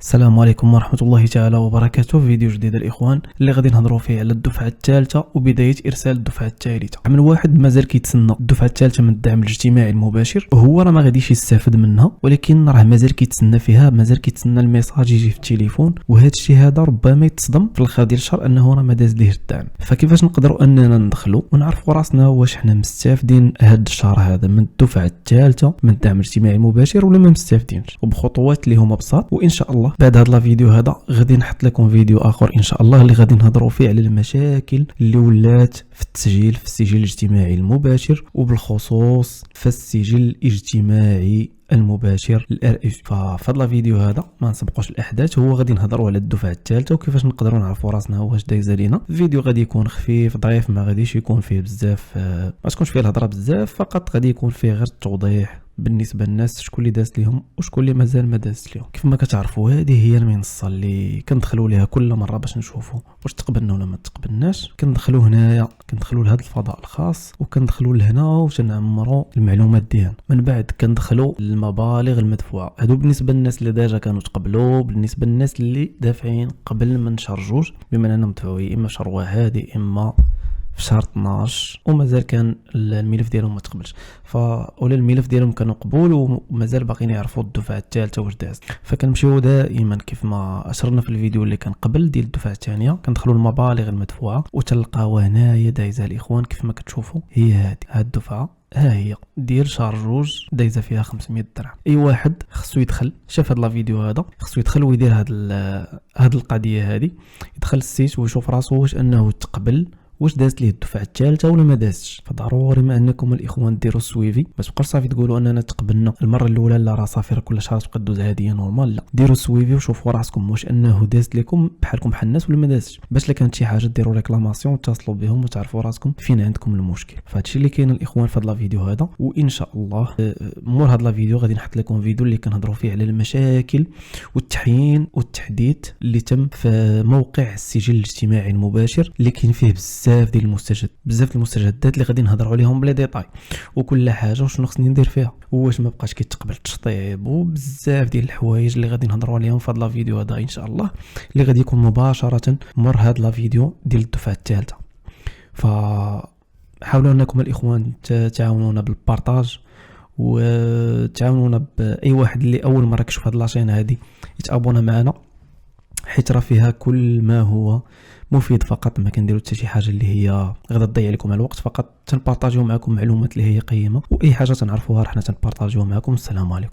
السلام عليكم ورحمة الله تعالى وبركاته. فيديو جديد الإخوان اللي غادي نهضروا فيه على الدفعة الثالثة وبداية إرسال الدفعة الثالثة. عام واحد مازال كيتسنى الدفعة الثالثة من الدعم الاجتماعي المباشر، وهو راه ما غاديش يستافد منها، ولكن راه مازال كيتسنى فيها، مازال كيتسنى الميساج يجي في التليفون، وهذا الشيء هذا ربما يتصدم في الاخر ديال الشهر انه راه ما داز ليه الدعم. فكيفاش نقدروا اننا ندخلوا ونعرفوا راسنا واش حنا مستافدين هذا الشهر هذا من الدفعة الثالثة من الدعم الاجتماعي المباشر ولا ما مستافدينش، وبخطوات اللي هما بساط. وان شاء الله بعد هذا الفيديو هذا غادي نحط لكم فيديو اخر ان شاء الله اللي غادي نهضروا فيه على المشاكل اللي ولات في التسجيل في السجل الاجتماعي المباشر، وبالخصوص في السجل الاجتماعي المباشر الRSU. ففي هذا الفيديو هذا ما نسبقوش الاحداث، هو غادي نهضروا على الدفعه الثالثه وكيفاش نقدروا نعرفوا راسنا واش دايزه لينا. الفيديو غادي يكون خفيف ظريف، ما غاديش يكون فيه بزاف، ما تكونش فيه الهضره بزاف، فقط غادي يكون فيه غير التوضيح بالنسبه للناس شكون اللي داز ليهم وشكون اللي مازال ما داز ليهم. كيف ما كتعرفوا هذه هي المنصه اللي كندخلوا ليها كل مره باش نشوفوا واش تقبلنا ولا ما تقبلناش. كندخلوا هنايا، كندخلوا لهذا الفضاء الخاص وكندخلوا لهنا وتنعمروا المعلومات ديالنا. من بعد كندخلوا المبالغ المدفوعه، هادو بالنسبه للناس اللي ديجا كانوا تقبلوا، بالنسبه للناس اللي دافعين قبل من شهر جوج، بما انهم دفعوا اما في شهر واحد اما في شهر 12 ومازال كان الملف ديالهم ما تقبلش، ولا الملف ديالهم كانوا قبول ومازال باقيين يعرفوا الدفعه الثالثه واش داز. فكنمشيو دائما كيف ما اشرنا في الفيديو اللي كان قبل ديال الدفعه الثانيه، كندخلوا المبالغ المدفوعه وتلقاو هنايا دايزه الاخوان. كيف ما كتشوفوا هي هذه الدفعه، ها هي ديال شهر جوج دايزه فيها 500 درهم. اي واحد خصو يدخل، شاف هذا الفيديو هذا خصو يدخل ويدير هاد القضيه هذه، يدخل السيت ويشوف راسو واش انه تقبل، واش دازت ليه الدفعه الثالثه ولا ما دازتش. فضروري ما انكم الاخوان ديروا السويفي، ما تبقاوش صافي تقولوا اننا تقبلنا المره الاولى لا راه صافي كل شهر تبقى دوز عاديه نورمال. لا، ديروا السويفي وشوفوا راسكم واش انه دازت لكم بحالكم بحال الناس ولا ما دازتش، باش لا كانت شي حاجه ديروا ريكلاماسيون وتصلوا بهم وتعرفوا راسكم فين عندكم المشكل. فهادشي اللي كاين الاخوان في هذا الفيديو هذا. وان شاء الله مور هذا الفيديو غادي نحط لكم فيديو اللي كنهضروا فيه على المشاكل والتحيين والتحديث اللي تم في موقع السجل الاجتماعي المباشر، اللي كاين فيه بزاف ديال بزاف المستجدات اللي غادي نهضروا عليهم بلا ديتاي، وكل حاجه وشنو خصني ندير فيها، واش ما بقاش كيتقبل التشطيب، وبزاف ديال الحوايج اللي غادي نهضروا عليهم في هذا الفيديو هذا ان شاء الله، اللي غادي يكون مباشره مر هذا الفيديو ديال الدفعه الثالثه. فحاولوا انكم الاخوان تعاونونا بالبارطاج، وتعاونونا باي واحد اللي اول مره كيشوف هذه لاشين هذه يتابونا معنا، حيت راه فيها كل ما هو مفيد. فقط ما كنديروا حتى شي حاجه اللي هي غادا تضيع لكم الوقت، فقط تنبارطاجيو معكم معلومات اللي هي قيمه، واي حاجه تنعرفوها راه حنا تنبارطاجيوها معكم. السلام عليكم.